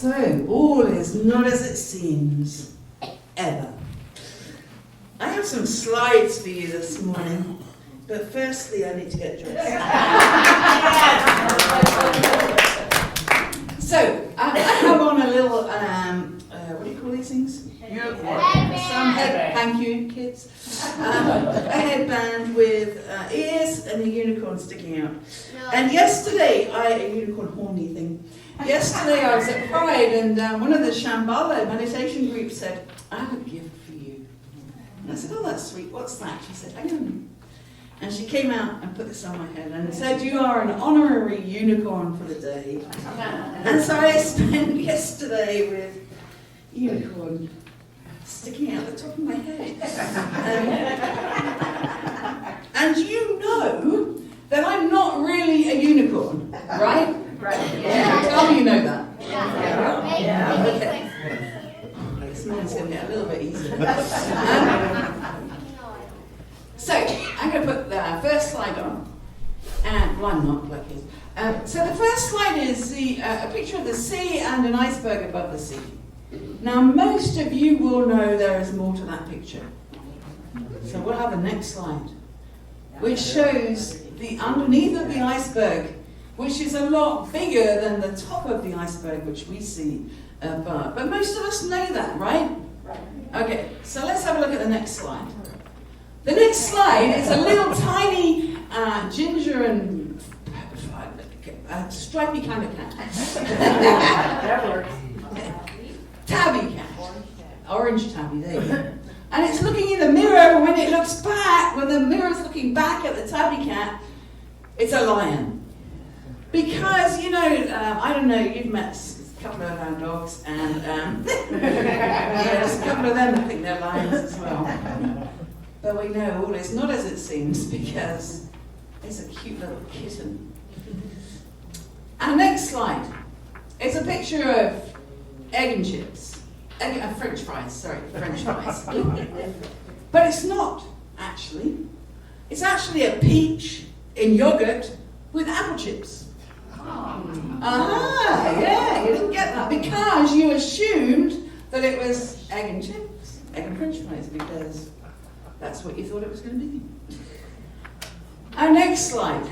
So, all is not as it seems, ever. I have some slides for you this morning, but firstly I need to get dressed. So, I have on a little, what do you call these things? Thank you, kids. A headband with ears and a unicorn sticking out. And yesterday, a unicorn horny thing. Yesterday I was at Pride and one of the Shambhala meditation groups said, I have a gift for you. And I said, oh, that's sweet. What's that? She said, hang on. And she came out and put this on my head and said, you are an honorary unicorn for the day. And so I spent yesterday with unicorn sticking out the top of my head. And you know that I'm not really a unicorn, right? Right. Yeah. Tell me you know that. Yeah. Okay. This morning's going to get a little bit easier. So, I'm going to put the first slide on. And, well, I'm not like his. So the first slide is a picture of the sea and an iceberg above the sea. Now, most of you will know there is more to that picture. So we'll have the next slide, which shows the underneath of the iceberg, which is a lot bigger than the top of the iceberg, which we see above. But most of us know that, right? Okay, so let's have a look at the next slide. The next slide is a little tiny ginger and stripy kind of cat. That works. Tabby cat. Orange tabby, there you go. And it's looking in the mirror. When it looks back, when the mirror's looking back at the tabby cat, it's a lion. Because, you know, I don't know, you've met a couple of our dogs, and there's a couple of them that think they're lions as well. But we know all is not as it seems, because it's a cute little kitten. Our next slide is a picture of egg and chips. French fries. But it's not, actually. It's actually a peach in yogurt with apple chips. Aha, yeah, you didn't get that because you assumed that it was egg and chips, egg and French fries, because that's what you thought it was going to be. Our next slide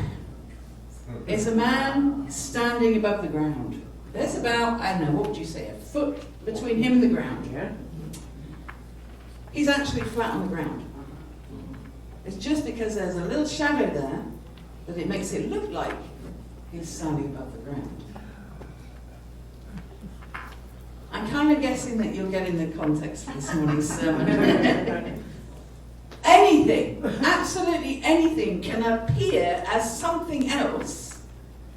is a man standing above the ground. There's about, I don't know, what would you say, a foot between him and the ground, yeah? He's actually flat on the ground. It's just because there's a little shadow there that it makes it look like he's standing above the ground. I'm kind of guessing that you're getting the context for this morning's sermon. Anything, absolutely anything, can appear as something else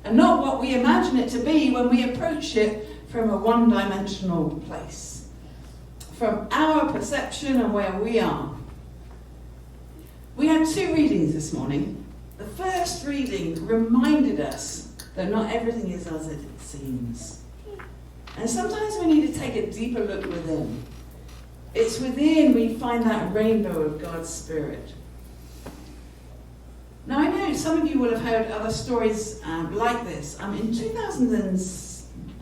and not what we imagine it to be when we approach it from a one-dimensional place, from our perception and where we are. We had two readings this morning. The first reading reminded us that not everything is as it seems. And sometimes we need to take a deeper look within. It's within we find that rainbow of God's Spirit. Now I know some of you will have heard other stories like this.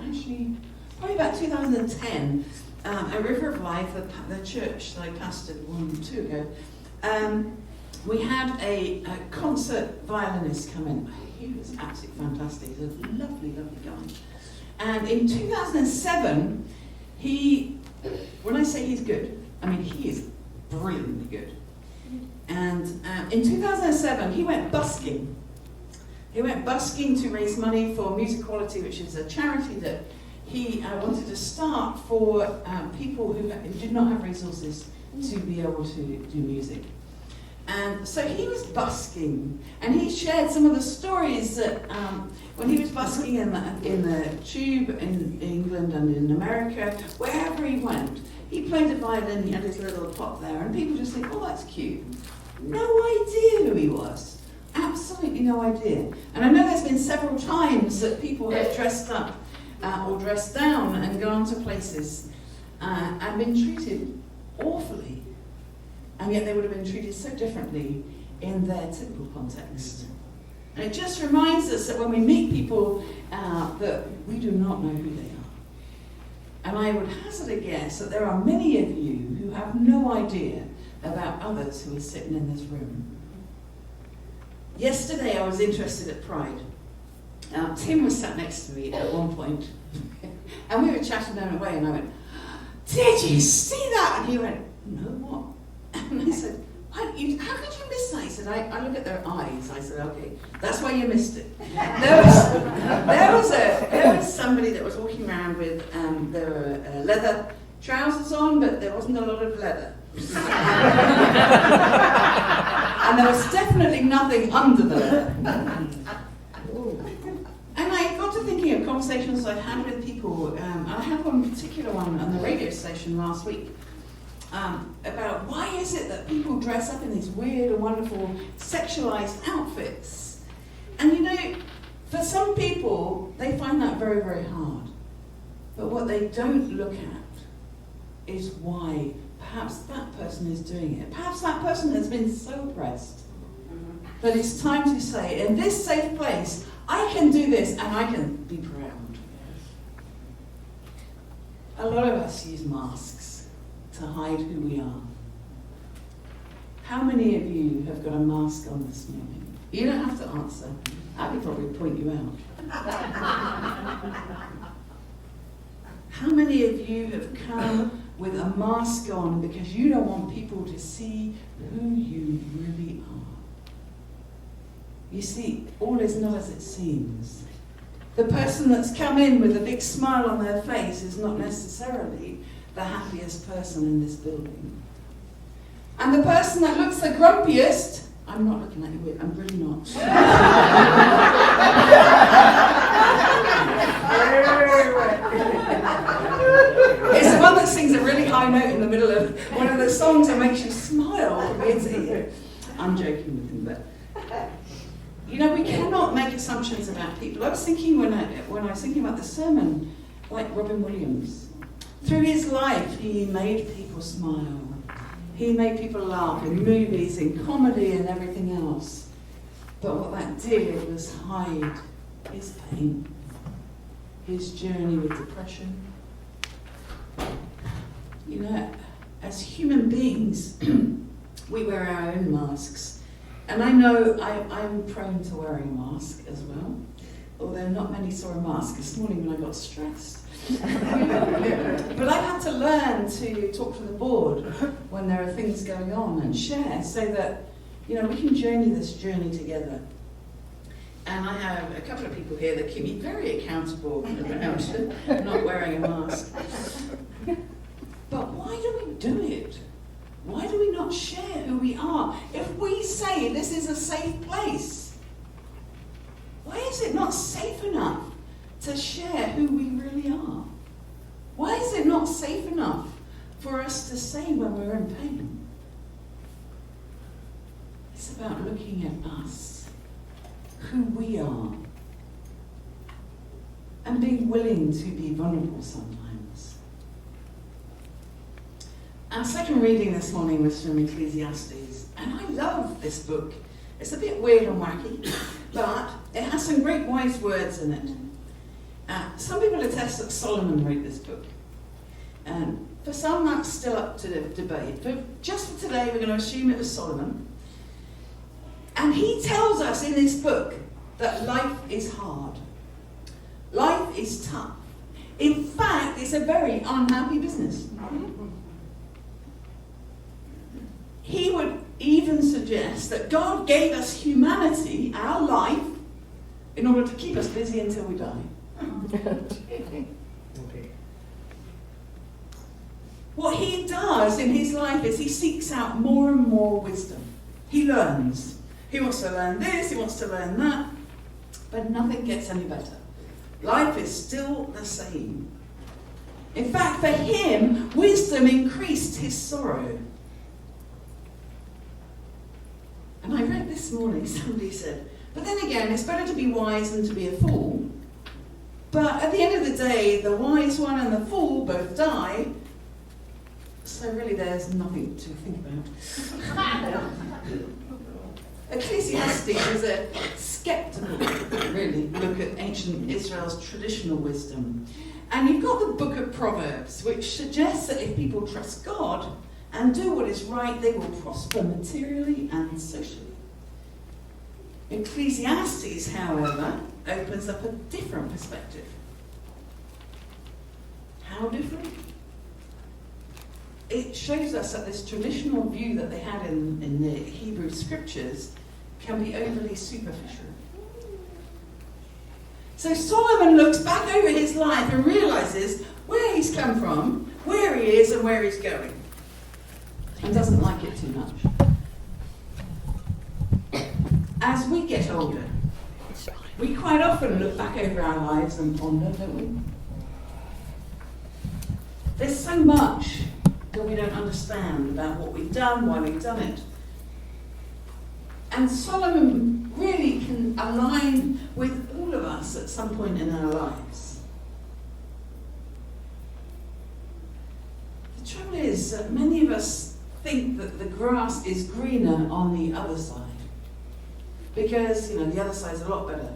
In probably about 2010, at River of Life, the church that I pastored 1 or 2 ago, we had a concert violinist come in. He was absolutely fantastic. He's a lovely, lovely guy. And in 2007, when I say he's good, I mean he is brilliantly good. And in 2007, he went busking. He went busking to raise money for Music Quality, which is a charity that he wanted to start for people who did not have resources to be able to do music. And so he was busking, and he shared some of the stories that when he was busking in the tube in England and in America, wherever he went, he played the violin, he had his little pot there, and people just think, oh, that's cute. No idea who he was. Absolutely no idea. And I know there's been several times that people have dressed up or dressed down and gone to places and been treated awfully. And yet they would have been treated so differently in their typical context. And it just reminds us that when we meet people that we do not know who they are. And I would hazard a guess that there are many of you who have no idea about others who are sitting in this room. Yesterday I was interested at Pride. Tim was sat next to me at one point, and we were chatting down away, and I went, "Did you see that?" And he went, "No, what?" And I said, how could you miss that? He said, I look at their eyes. I said, okay, that's why you missed it. There was somebody that was walking around with, there were leather trousers on, but there wasn't a lot of leather. And there was definitely nothing under the leather. And I got to thinking of conversations I've had with people. I had one particular one on the radio station last week. About why is it that people dress up in these weird and wonderful sexualized outfits? And you know, for some people, they find that very, very hard. But what they don't look at is why perhaps that person is doing it. Perhaps that person has been so oppressed that it's time to say, in this safe place, I can do this and I can be proud. A lot of us use masks to hide who we are. How many of you have got a mask on this morning? You don't have to answer. I could probably point you out. How many of you have come with a mask on because you don't want people to see who you really are? You see, all is not as it seems. The person that's come in with a big smile on their face is not necessarily the happiest person in this building. And the person that looks the grumpiest, I'm not looking at you, I'm really not. It's the one that sings a really high note in the middle of one of the songs that makes you smile from ear to ear. I'm joking with him, but you know, we cannot make assumptions about people. I was thinking when I was thinking about the sermon, like Robin Williams. Through his life, he made people smile. He made people laugh in movies, in comedy, and everything else. But what that did was hide his pain, his journey with depression. You know, as human beings, we wear our own masks. And I know I'm prone to wearing a mask as well, although not many saw a mask this morning when I got stressed. But I've had to learn to talk to the board when there are things going on and share so that, you know, we can journey this journey together. And I have a couple of people here that keep me very accountable about not wearing a mask. But why do we do it? Why do we not share who we are? If we say this is a safe place, why is it not safe enough to share who we really are? Why is it not safe enough for us to say when we're in pain? It's about looking at us, who we are, and being willing to be vulnerable sometimes. Our second reading this morning was from Ecclesiastes, and I love this book. It's a bit weird and wacky, but it has some great wise words in it. Some people attest that Solomon wrote this book. And for some, that's still up to debate. But just for today, we're going to assume it was Solomon. And he tells us in this book that life is hard. Life is tough. In fact, it's a very unhappy business. He would even suggest that God gave us humanity, our life, in order to keep us busy until we die. What he does in his life is he seeks out more and more wisdom. He learns. He wants to learn this, he wants to learn that, but nothing gets any better. Life is still the same. In fact, for him, wisdom increased his sorrow. And I read this morning, somebody said, but then again, it's better to be wise than to be a fool. But at the end of the day, the wise one and the fool both die. So really there's nothing to think about. Ecclesiastes was a skeptical, really. really look at ancient Israel's traditional wisdom. And you've got the book of Proverbs, which suggests that if people trust God and do what is right, they will prosper materially and socially. Ecclesiastes, however, opens up a different perspective. How different? It shows us that this traditional view that they had in the Hebrew scriptures can be overly superficial. So Solomon looks back over his life and realizes where he's come from, where he is, and where he's going. And doesn't like it too much. As we get older, we quite often look back over our lives and ponder, don't we? There's so much that we don't understand about what we've done, why we've done it. And Solomon really can align with all of us at some point in our lives. The trouble is that many of us think that the grass is greener on the other side. Because, the other side's a lot better.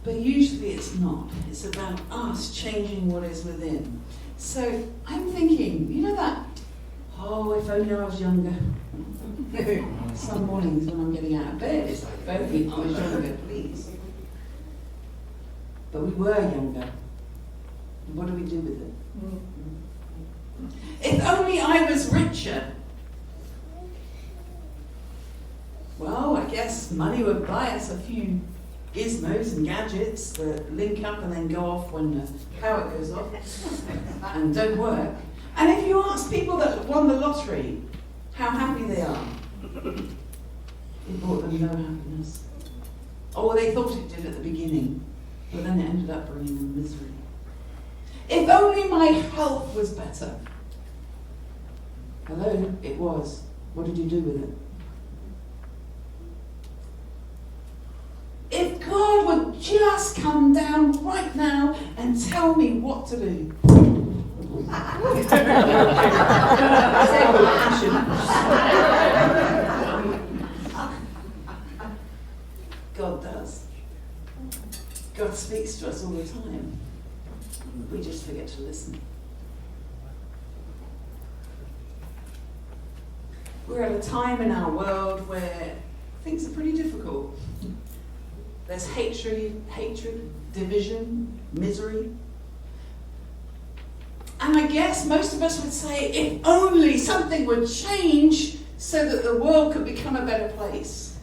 But usually it's not. It's about us changing what is within. So I'm thinking, that, if only I was younger. Some mornings when I'm getting out of bed, it's like, if only I was younger, please. But we were younger. What do we do with it? If only I was richer. Well, I guess money would buy us a few gizmos and gadgets that link up and then go off when the power goes off and don't work. And if you ask people that won the lottery how happy they are, it brought them no happiness. Or they thought it did at the beginning, but then it ended up bringing them misery. If only my health was better. Hello, it was. What did you do with it? If God would just come down right now and tell me what to do. God does. God speaks to us all the time. We just forget to listen. We're at a time in our world where things are pretty difficult. There's hatred, division, misery. And I guess most of us would say, if only something would change so that the world could become a better place.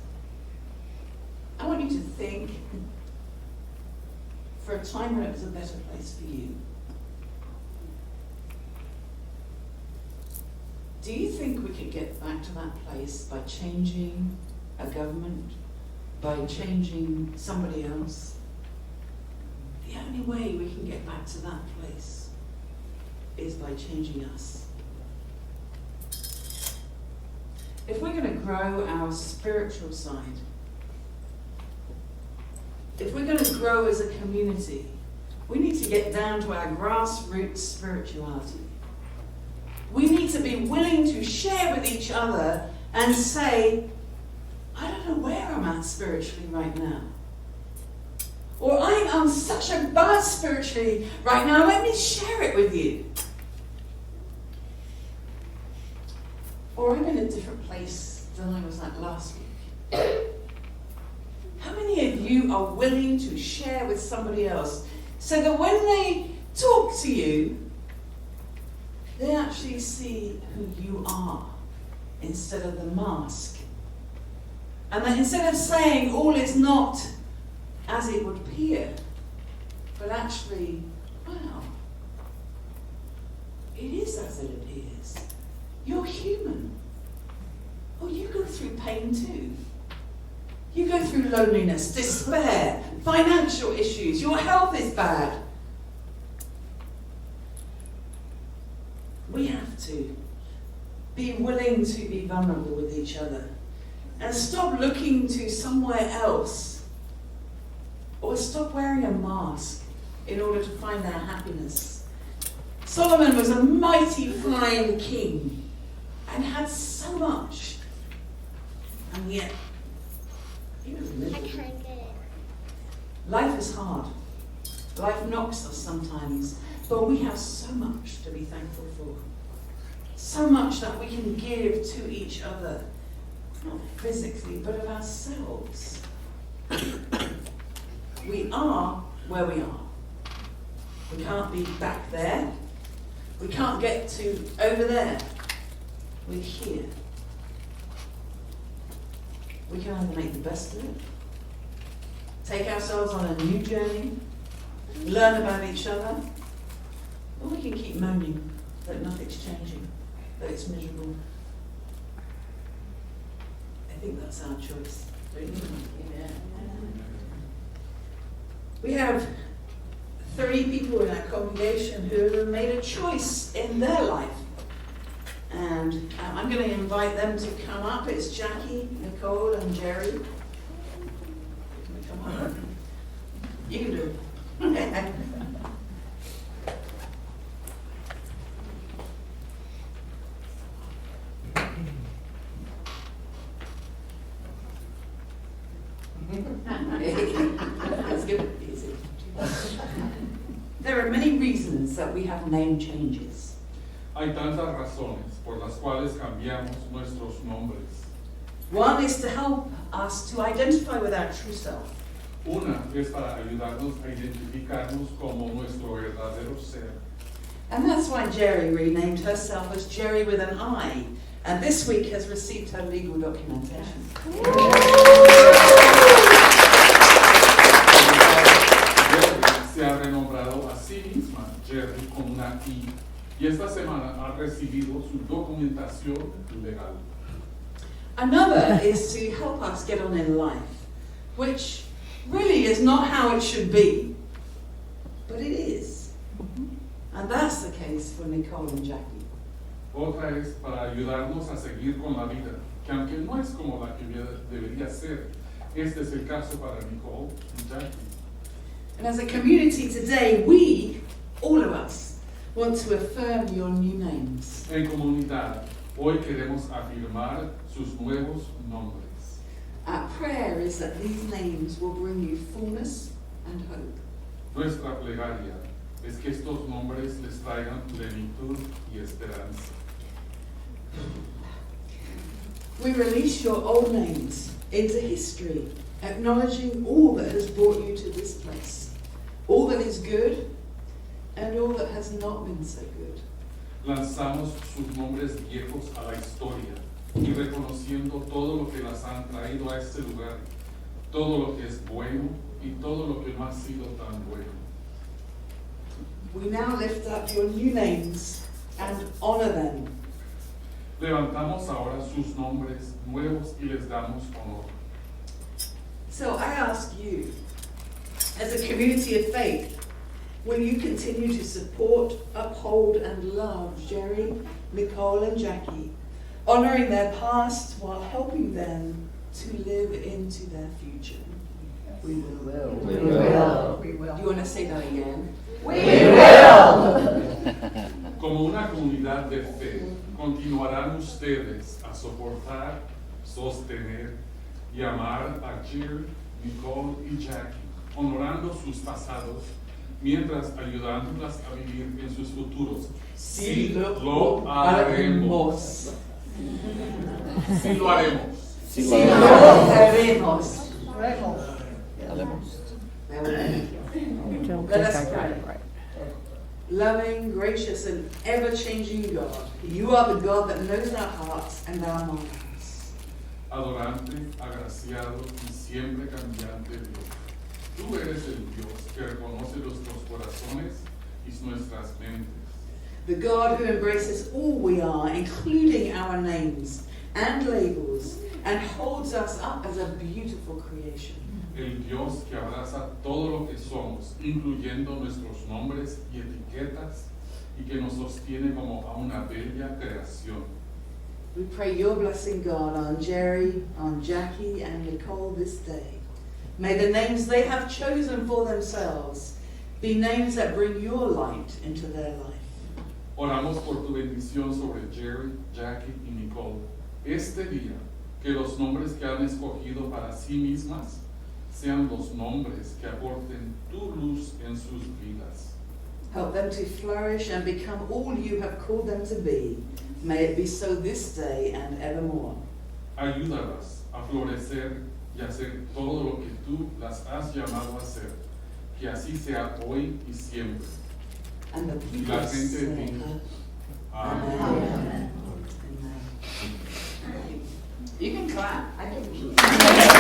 I want you to think for a time when it was a better place for you. Do you think we could get back to that place by changing a government? By changing somebody else? The only way we can get back to that place is by changing us. If we're going to grow our spiritual side, if we're going to grow as a community, we need to get down to our grassroots spirituality. We need to be willing to share with each other and say, I don't know where I'm at spiritually right now. Or I'm on such a buzz spiritually right now, let me share it with you. Or I'm in a different place than I was at last week. How many of you are willing to share with somebody else so that when they talk to you, they actually see who you are instead of the mask? And that instead of saying all is not as it would appear, but actually, wow, it is as it appears. You're human. Oh, you go through pain too. You go through loneliness, despair, financial issues. Your health is bad. We have to be willing to be vulnerable with each other and stop looking to somewhere else, or stop wearing a mask in order to find our happiness. Solomon was a mighty flying king and had so much, and yet he was miserable. Life is hard. Life knocks us sometimes, but we have so much to be thankful for. So much that we can give to each other, not physically, but of ourselves. We are where we are. We can't be back there. We can't get to over there. We're here. We can either make the best of it, take ourselves on a new journey, learn about each other, or we can keep moaning that nothing's changing, that it's miserable. I think that's our choice, don't you? Yeah. We have 3 people in our congregation who have made a choice in their life. And I'm going to invite them to come up. It's Jackie, Nicole, and Jerry. Can we come up? You can do it. That's good. Easy. There are many reasons that we have name changes. Hay tantas razones por las cuales cambiamos nuestros nombres. One is to help us to identify with our true self. Una es para ayudarnos a identificarnos como nuestro verdadero ser. And that's why Jerry renamed herself as Jerry with an I, and this week has received her legal documentation. Jerry se ha renombrado a sí misma Jerry con una I, y esta semana ha recibido su documentación legal. Another is to help us get on in life, which really is not how it should be, but it is. And that's the case for Nicole and Jackie. Otra es para ayudarnos a seguir con la vida, que aunque no es como la que debería ser, este es el caso para Nicole y Jackie. And as a community today, we, all of us, want to affirm your new names. En comunidad, hoy queremos afirmar sus nuevos nombres. Our prayer is that these names will bring you fullness and hope. Nuestra plegaria es que estos nombres les traigan plenitud y esperanza. We release your old names into history, acknowledging all that has brought you to this place, all that is good and all that has not been so good. Lanzamos sus nombres viejos a la historia y reconociendo todo lo que las han traído a este lugar, todo lo que es bueno y todo lo que no ha sido tan bueno. We now lift up your new names and honor them. Levantamos ahora sus nombres nuevos y les damos honor. So I ask you, as a community of faith, will you continue to support, uphold, and love Jerry, Nicole, and Jackie, honoring their past while helping them to live into their future? We will. We will. We will. Do you want to say that again? We will. Como una comunidad de fe, continuarán ustedes a soportar, sostener y amar a Jerry, Nicole y Jackie, honorando sus pasados, mientras ayudándolas a vivir en sus futuros. Sí lo haremos. Sí lo haremos. Sí lo haremos. Let us pray. Loving, gracious, and ever-changing God, you are the God that knows our hearts and our minds. Adorante, agraciado y siempre cambiante Dios. Tú eres el Dios que reconoce nuestros corazones y nuestras mentes. The God who embraces all we are, including our names and labels, and holds us up as a beautiful creation. El Dios que abraza todo lo que somos, incluyendo nuestros nombres y etiquetas, y que nos sostiene como a una bella creación. We pray your blessing, God, on Jerry, on Jackie, and Nicole this day. May the names they have chosen for themselves be names that bring your light into their life. Oramos por tu bendición sobre Jerry, Jackie y Nicole. Este día, que los nombres que han escogido para sí mismas sean los nombres que aporten tu luz en sus vidas. Help them to flourish and become all you have called them to be. May it be so this day and evermore. Ayúdalas a florecer y hacer todo lo que tú las has llamado a hacer. Que así sea hoy y siempre. And the Y people la gente say, diga, amén. Amen. You can clap. I can